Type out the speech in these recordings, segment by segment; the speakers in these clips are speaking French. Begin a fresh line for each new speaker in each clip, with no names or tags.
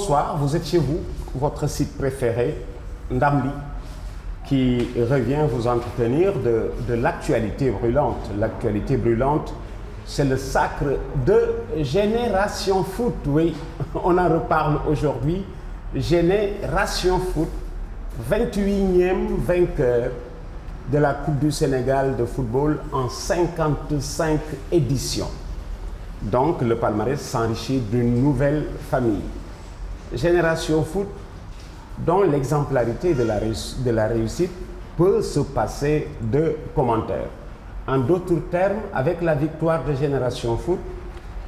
Bonsoir, vous êtes chez vous, votre site préféré, Ndamli, qui revient vous entretenir de l'actualité brûlante. L'actualité brûlante, c'est le sacre de Génération Foot. Oui, on en reparle aujourd'hui. Génération Foot, 28e vainqueur de la Coupe du Sénégal de football en 55 éditions. Donc, le palmarès s'enrichit d'une nouvelle famille. Génération Foot, dont l'exemplarité de la réussite peut se passer de commentaires. En d'autres termes, avec la victoire de Génération Foot,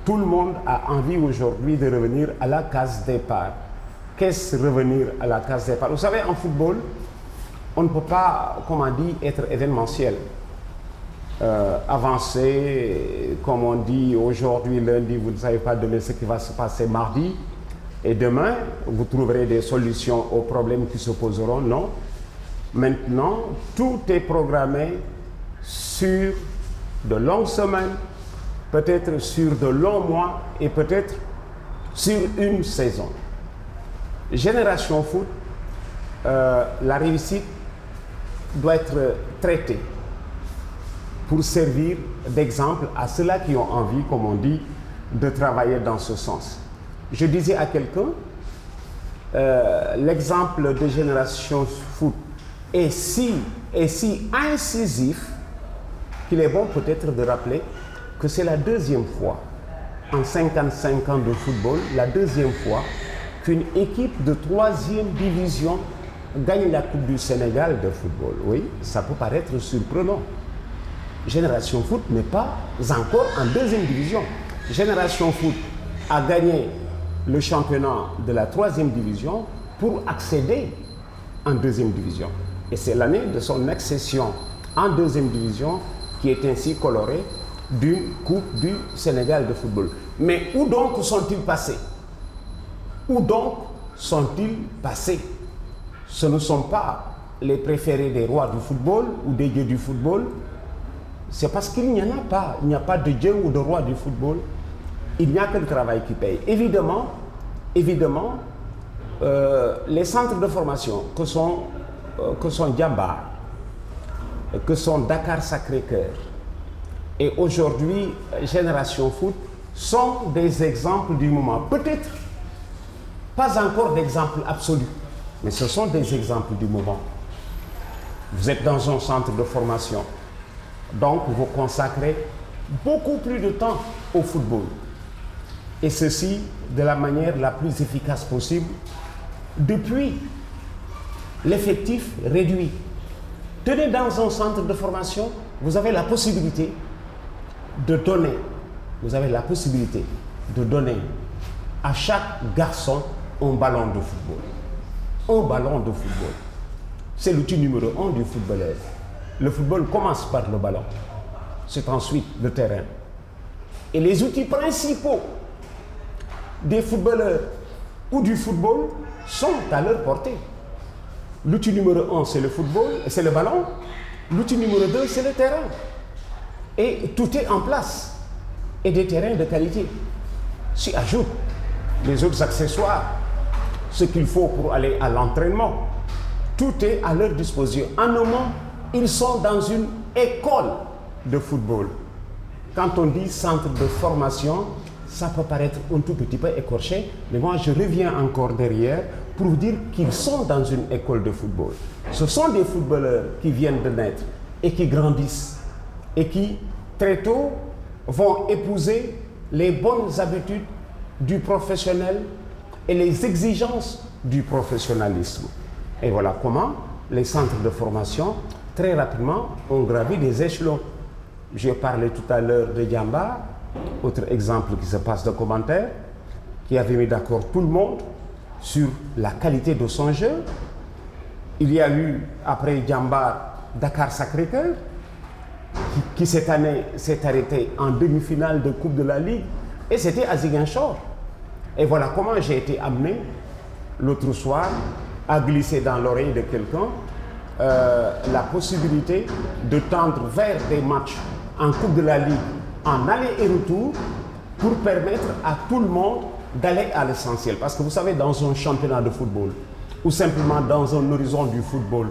tout le monde a envie aujourd'hui de revenir à la case départ. Qu'est-ce revenir à la case départ? Vous savez, en football, on ne peut pas, comme on dit, être événementiel. Avancer, comme on dit aujourd'hui, lundi, vous ne savez pas demain ce qui va se passer mardi. Et demain, vous trouverez des solutions aux problèmes qui se poseront. Non. Maintenant, tout est programmé sur de longues semaines, peut-être sur de longs mois et peut-être sur une saison. Génération Foot, la réussite doit être traitée pour servir d'exemple à ceux-là qui ont envie, comme on dit, de travailler dans ce sens. Je disais à quelqu'un, l'exemple de Génération Foot est si incisif qu'il est bon peut-être de rappeler que c'est la deuxième fois en 55 ans de football, la deuxième fois qu'une équipe de 3e division gagne la Coupe du Sénégal de football. Oui, ça peut paraître surprenant. Génération Foot n'est pas encore en 2e division. Génération Foot a gagné le championnat de la 3e division pour accéder en 2e division. Et c'est l'année de son accession en 2e division qui est ainsi colorée d'une Coupe du Sénégal de football. Mais où donc sont-ils passés? Où donc sont-ils passés? Ce ne sont pas les préférés des rois du football ou des dieux du football. C'est parce qu'il n'y en a pas. Il n'y a pas de dieu ou de roi du football. Il n'y a que le travail qui paye. Évidemment, les centres de formation que sont Djambar, que sont Dakar Sacré-Cœur et aujourd'hui Génération Foot sont des exemples du moment. Peut-être pas encore d'exemples absolus, mais ce sont des exemples du moment. Vous êtes dans un centre de formation, donc vous consacrez beaucoup plus de temps au football. Et ceci de la manière la plus efficace possible depuis l'effectif réduit. Tenez, dans un centre de formation, vous avez la possibilité de donner, à chaque garçon un ballon de football. Un ballon de football. C'est l'outil numéro 1 du footballeur. Le football commence par le ballon. C'est ensuite le terrain. Et les outils principaux des footballeurs ou du football sont à leur portée. L'outil numéro 1, c'est le football, c'est le ballon. L'outil numéro 2, c'est le terrain. Et tout est en place. Et des terrains de qualité. S'y ajoutent les autres accessoires, ce qu'il faut pour aller à l'entraînement. Tout est à leur disposition. En un mot, ils sont dans une école de football. Quand on dit centre de formation, ça peut paraître un tout petit peu écorché, mais moi je reviens encore derrière pour vous dire qu'ils sont dans une école de football. Ce sont des footballeurs qui viennent de naître et qui grandissent et qui, très tôt, vont épouser les bonnes habitudes du professionnel et les exigences du professionnalisme. Et voilà comment les centres de formation, très rapidement, ont gravi des échelons. J'ai parlé tout à l'heure de Djamba, autre exemple qui se passe de commentaire, qui avait mis d'accord tout le monde sur la qualité de son jeu. Il y a eu, après Djamba, Dakar Sacré-Cœur, qui cette année s'est arrêté en demi-finale de Coupe de la Ligue, et c'était à Ziguinchor. Et voilà comment j'ai été amené l'autre soir à glisser dans l'oreille de quelqu'un la possibilité de tendre vers des matchs en Coupe de la Ligue en aller et retour pour permettre à tout le monde d'aller à l'essentiel. Parce que vous savez, dans un championnat de football, ou simplement dans un horizon du football,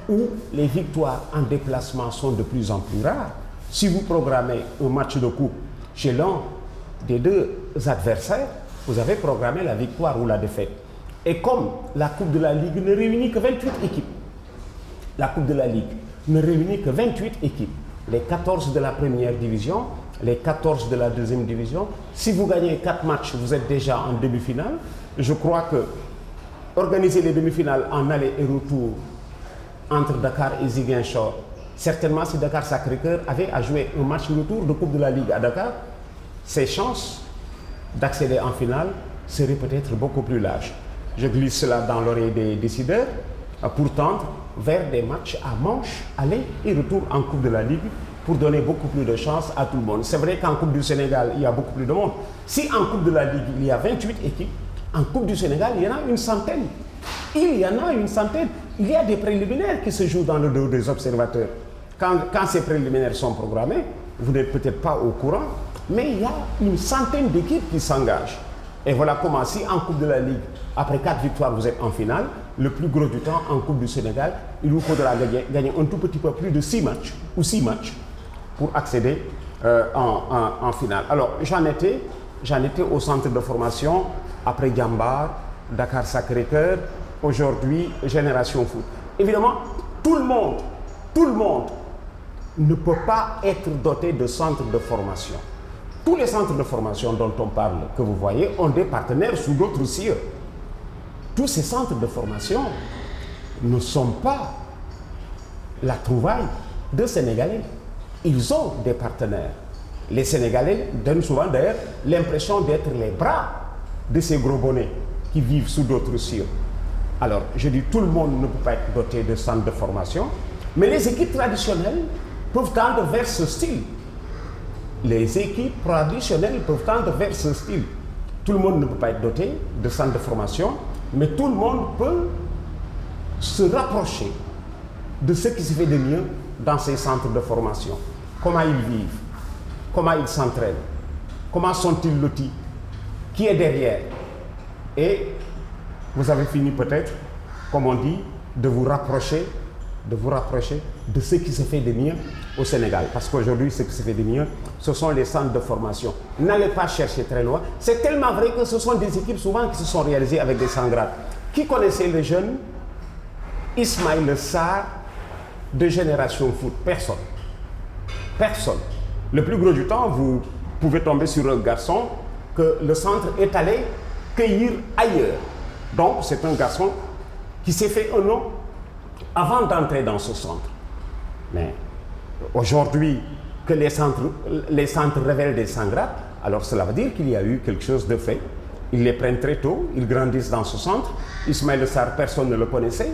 où les victoires en déplacement sont de plus en plus rares, si vous programmez un match de coupe chez l'un des deux adversaires, vous avez programmé la victoire ou la défaite. Et comme la Coupe de la Ligue ne réunit que 28 équipes, la Coupe de la Ligue ne réunit que 28 équipes, les 14 de la première division, les 14 de la deuxième division. Si vous gagnez 4 matchs, vous êtes déjà en demi-finale. Je crois que organiser les demi-finales en aller et retour entre Dakar et Ziguinchor, certainement si Dakar Sacré-Cœur avait à jouer un match retour de Coupe de la Ligue à Dakar, ses chances d'accéder en finale seraient peut-être beaucoup plus larges. Je glisse cela dans l'oreille des décideurs pour tendre vers des matchs à manche, aller et retour en Coupe de la Ligue pour donner beaucoup plus de chance à tout le monde. C'est vrai qu'en Coupe du Sénégal, il y a beaucoup plus de monde. Si en Coupe de la Ligue, il y a 28 équipes, en Coupe du Sénégal, il y en a une centaine. Il y en a une centaine. Il y a des préliminaires qui se jouent dans le dos des observateurs. Quand ces préliminaires sont programmés, vous n'êtes peut-être pas au courant, mais il y a une centaine d'équipes qui s'engagent. Et voilà comment, si en Coupe de la Ligue, après 4 victoires, vous êtes en finale, le plus gros du temps, en Coupe du Sénégal, il vous faudra gagner un tout petit peu plus de 6 matchs, ou 6 matchs, pour accéder en finale. Alors, j'en étais au centre de formation, après Djambar, Dakar Sacré-Cœur, aujourd'hui, Génération Foot. Évidemment, tout le monde ne peut pas être doté de centres de formation. Tous les centres de formation dont on parle, que vous voyez, ont des partenaires sous d'autres cieux. Tous ces centres de formation ne sont pas la trouvaille de Sénégalais. Ils ont des partenaires. Les Sénégalais donnent souvent d'ailleurs l'impression d'être les bras de ces gros bonnets qui vivent sous d'autres cieux. Alors, je dis, tout le monde ne peut pas être doté de centres de formation, mais les équipes traditionnelles peuvent tendre vers ce style. Les équipes traditionnelles peuvent tendre vers ce style. Tout le monde ne peut pas être doté de centres de formation, mais tout le monde peut se rapprocher de ce qui se fait de mieux dans ces centres de formation. Comment ils vivent, comment ils s'entraînent, comment sont-ils lotis, qui est derrière. Et vous avez fini peut-être, comme on dit, de vous rapprocher de ce qui se fait de mieux au Sénégal. Parce qu'aujourd'hui, ce qui se fait de mieux, ce sont les centres de formation. N'allez pas chercher très loin. C'est tellement vrai que ce sont des équipes souvent qui se sont réalisées avec des sans-grades. Qui connaissait le jeune Ismaïla Sarr de Génération Foot? Personne. Personne. Le plus gros du temps, vous pouvez tomber sur un garçon que le centre est allé cueillir ailleurs. Donc, c'est un garçon qui s'est fait un nom avant d'entrer dans ce centre. Mais aujourd'hui, que les centres révèlent des sans-grades, alors cela veut dire qu'il y a eu quelque chose de fait. Ils les prennent très tôt, ils grandissent dans ce centre. Ismaïla Sarr, personne ne le connaissait.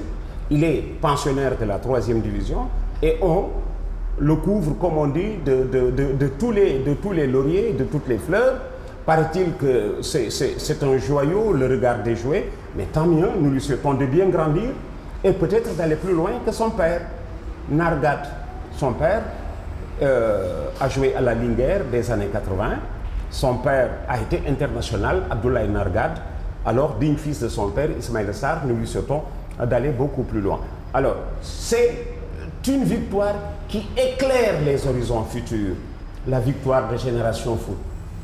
Il est pensionnaire de la 3e division et on le couvre, comme on dit, de tous les lauriers, de toutes les fleurs. Paraît-il que c'est un joyau, le regardez jouer, mais tant mieux, nous lui souhaitons de bien grandir et peut-être d'aller plus loin que son père. Nargad, son père, a joué à la Linguère des années 80. Son père a été international, Abdoulaye Nargad. Alors, digne fils de son père, Ismaïla Sarr, nous lui souhaitons d'aller beaucoup plus loin. Alors, c'est une victoire qui éclaire les horizons futurs, la victoire de Génération Foot.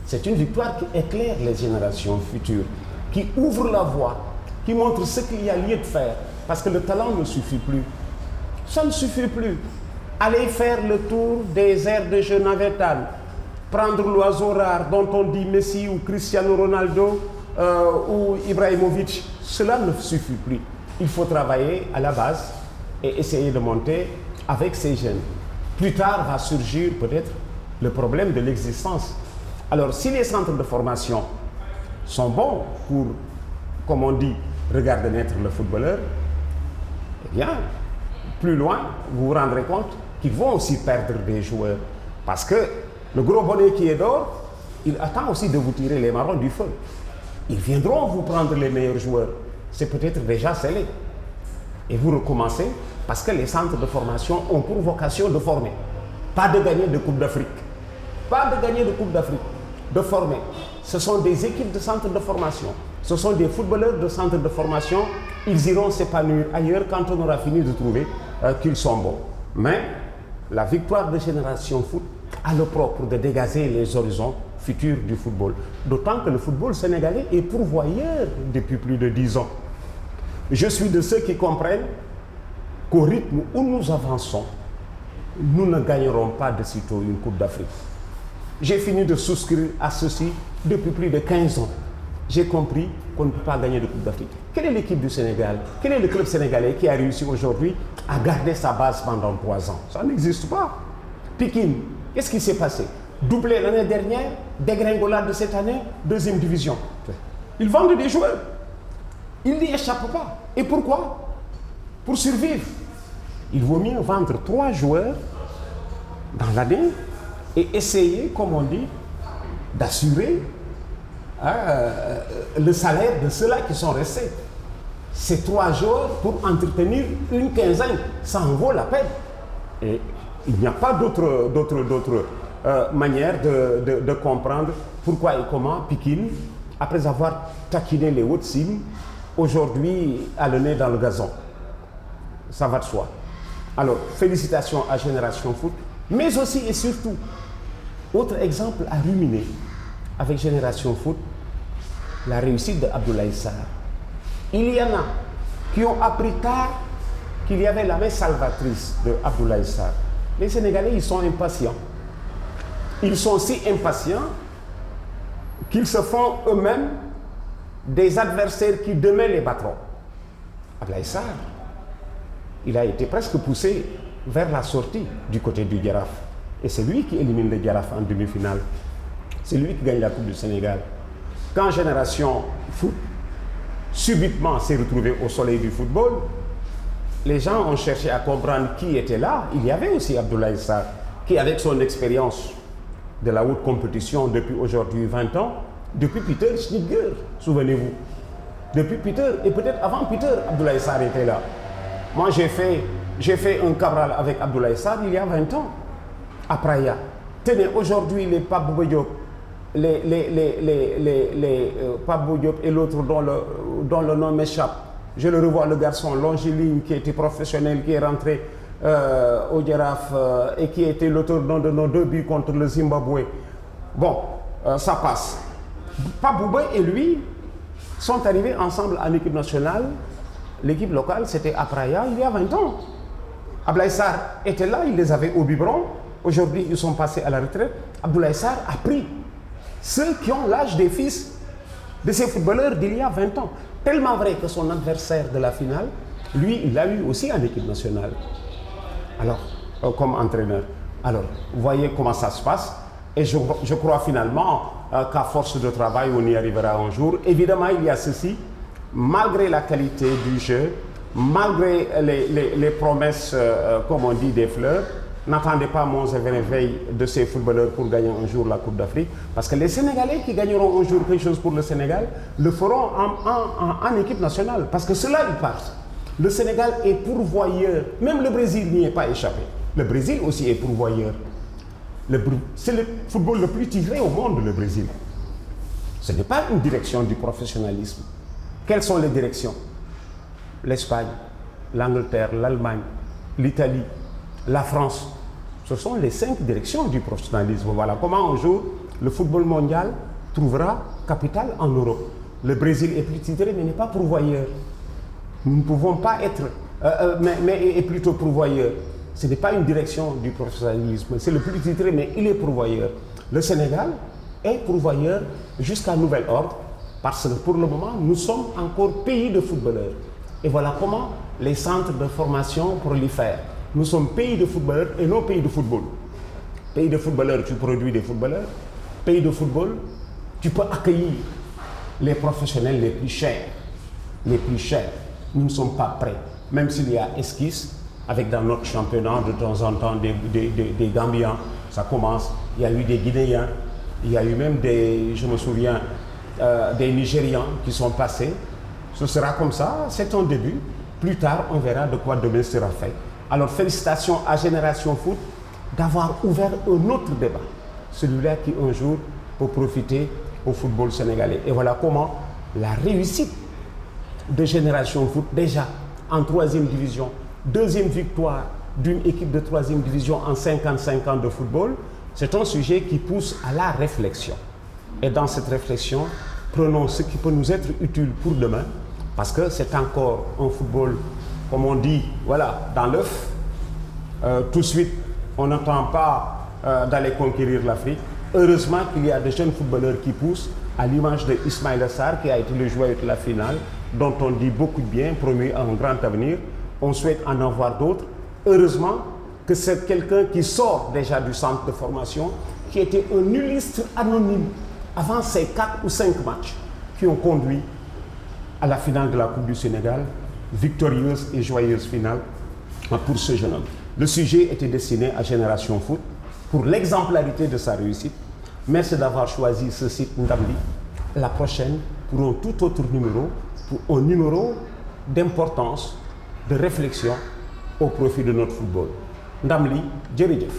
C'est une victoire qui éclaire les générations futures, qui ouvre la voie, qui montre ce qu'il y a lieu de faire. Parce que le talent ne suffit plus. Ça ne suffit plus. Aller faire le tour des aires de jeu navétanes, prendre l'oiseau rare dont on dit Messi ou Cristiano Ronaldo ou Ibrahimovic, cela ne suffit plus. Il faut travailler à la base et essayer de monter avec ces jeunes. Plus tard va surgir peut-être le problème de l'existence. Alors, si les centres de formation sont bons pour, comme on dit, regarder naître le footballeur, eh bien, plus loin, vous vous rendrez compte qu'ils vont aussi perdre des joueurs. Parce que le gros bonnet qui est dehors, il attend aussi de vous tirer les marrons du feu. Ils viendront vous prendre les meilleurs joueurs. C'est peut-être déjà scellé. Et vous recommencez parce que les centres de formation ont pour vocation de former. Pas de gagner de Coupe d'Afrique. Pas de gagner de Coupe d'Afrique. De former. Ce sont des équipes de centres de formation. Ce sont des footballeurs de centres de formation. Ils iront s'épanouir ailleurs quand on aura fini de trouver qu'ils sont bons. Mais la victoire de Génération Foot a le propre de dégager les horizons futurs du football. D'autant que le football sénégalais est pourvoyeur depuis plus de 10 ans. Je suis de ceux qui comprennent qu'au rythme où nous avançons, nous ne gagnerons pas de sitôt une Coupe d'Afrique. J'ai fini de souscrire à ceci depuis plus de 15 ans. J'ai compris qu'on ne peut pas gagner de Coupe d'Afrique. Quelle est l'équipe du Sénégal? Quel est le club sénégalais qui a réussi aujourd'hui à garder sa base pendant 3 ans? Ça n'existe pas. Pikine, qu'est-ce qui s'est passé? Doublé l'année dernière, dégringolade de cette année, 2e division. Ils vendent des joueurs. Ils n'y échappent pas. Et pourquoi? Pour survivre. Il vaut mieux vendre 3 joueurs dans l'année et essayer, comme on dit, d'assurer le salaire de ceux-là qui sont restés. Ces 3 joueurs pour entretenir une quinzaine, ça en vaut la peine. Et il n'y a pas d'autre manière de comprendre pourquoi et comment Pikine, après avoir taquiné les hautes cimes, aujourd'hui a le nez dans le gazon. Ça va de soi. Alors, félicitations à Génération Foot, mais aussi et surtout, autre exemple à ruminer avec Génération Foot, la réussite d'Abdoulaye Sarr. Il y en a qui ont appris tard qu'il y avait la main salvatrice d'Abdoulaye Sarr. Les Sénégalais, ils sont impatients. Ils sont si impatients qu'ils se font eux-mêmes des adversaires qui demain les battront. Abdoulaye Sarr, il a été presque poussé vers la sortie du côté du Jaraaf. Et c'est lui qui élimine le Jaraaf en demi-finale. C'est lui qui gagne la Coupe du Sénégal. Quand Génération Foot subitement s'est retrouvé au soleil du football, les gens ont cherché à comprendre qui était là. Il y avait aussi Abdoulaye Sarr, qui avec son expérience de la haute compétition depuis aujourd'hui 20 ans, depuis Peter Schnittger, souvenez-vous. Depuis Peter, et peut-être avant Peter, Abdoulaye Sarr était là. Moi, j'ai fait un Cabral avec Abdoulaye Sarr il y a 20 ans, à Praia. Tenez, aujourd'hui, les Pape Bouba Diop, Pape Bouba Diop et l'autre dont le nom m'échappe. Je le revois, le garçon longiligne qui était professionnel, qui est rentré au Jaraaf et qui était l'auteur de nos 2 buts contre le Zimbabwe. Bon, ça passe. Pape Bouba et lui sont arrivés ensemble en équipe nationale. L'équipe locale, c'était à Praia il y a 20 ans. Abdoulaye Sarr était là, il les avait au biberon. Aujourd'hui, ils sont passés à la retraite. Abdoulaye Sarr a pris ceux qui ont l'âge des fils de ces footballeurs d'il y a 20 ans. Tellement vrai que son adversaire de la finale, lui, il l'a eu aussi en équipe nationale. Alors, comme entraîneur. Alors, vous voyez comment ça se passe. Et je crois finalement qu'à force de travail, on y arrivera un jour. Évidemment, il y a ceci. Malgré la qualité du jeu, malgré les promesses, comme on dit, des fleurs, n'attendez pas mon réveil de ces footballeurs pour gagner un jour la Coupe d'Afrique. Parce que les Sénégalais qui gagneront un jour quelque chose pour le Sénégal, le feront en équipe nationale. Parce que cela, ils partent. Le Sénégal est pourvoyeur. Même le Brésil n'y est pas échappé. Le Brésil aussi est pourvoyeur. C'est le football le plus tiré au monde, le Brésil. Ce n'est pas une direction du professionnalisme. Quelles sont les directions? L'Espagne, l'Angleterre, l'Allemagne, l'Italie, la France. Ce sont les 5 directions du professionnalisme. Voilà comment un jour le football mondial trouvera capitale en Europe. Le Brésil est plus titré mais n'est pas pourvoyeur. Nous ne pouvons pas être, mais est plutôt pourvoyeur. Ce n'est pas une direction du professionnalisme. C'est le plus titré mais il est pourvoyeur. Le Sénégal est pourvoyeur jusqu'à nouvel ordre. Parce que pour le moment, nous sommes encore pays de footballeurs. Et voilà comment les centres de formation prolifèrent. Nous sommes pays de footballeurs et non pays de football. Pays de footballeurs, tu produis des footballeurs. Pays de football, tu peux accueillir les professionnels les plus chers. Les plus chers. Nous ne sommes pas prêts. Même s'il y a esquisse, avec dans notre championnat, de temps en temps, des Gambiens, ça commence. Il y a eu des Guinéens. Il y a eu même je me souviens, des Nigérians qui sont passés. Ce sera comme ça, c'est un début. Plus tard, on verra de quoi demain sera fait. Alors, félicitations à Génération Foot d'avoir ouvert un autre débat. Celui-là qui, un jour, peut profiter au football sénégalais. Et voilà comment la réussite de Génération Foot, déjà en 3e division, 2e victoire d'une équipe de 3e division en 55 ans de football, c'est un sujet qui pousse à la réflexion. Et dans cette réflexion, prenons ce qui peut nous être utile pour demain, parce que c'est encore un football, comme on dit, voilà, dans l'œuf. Tout de suite, on n'attend pas d'aller conquérir l'Afrique. Heureusement qu'il y a de jeunes footballeurs qui poussent, à l'image de Ismaïla Sarr, qui a été le joueur de la finale, dont on dit beaucoup de bien, promis à un grand avenir. On souhaite en avoir d'autres. Heureusement que c'est quelqu'un qui sort déjà du centre de formation, qui était un nulliste anonyme avant ces 4 ou 5 matchs qui ont conduit à la finale de la Coupe du Sénégal, victorieuse et joyeuse finale pour ce jeune homme. Le sujet était destiné à Génération Foot pour l'exemplarité de sa réussite. Merci d'avoir choisi ce site Ndamli. La prochaine, pour un tout autre numéro, pour un numéro d'importance, de réflexion au profit de notre football. Ndamli, jërëjëf.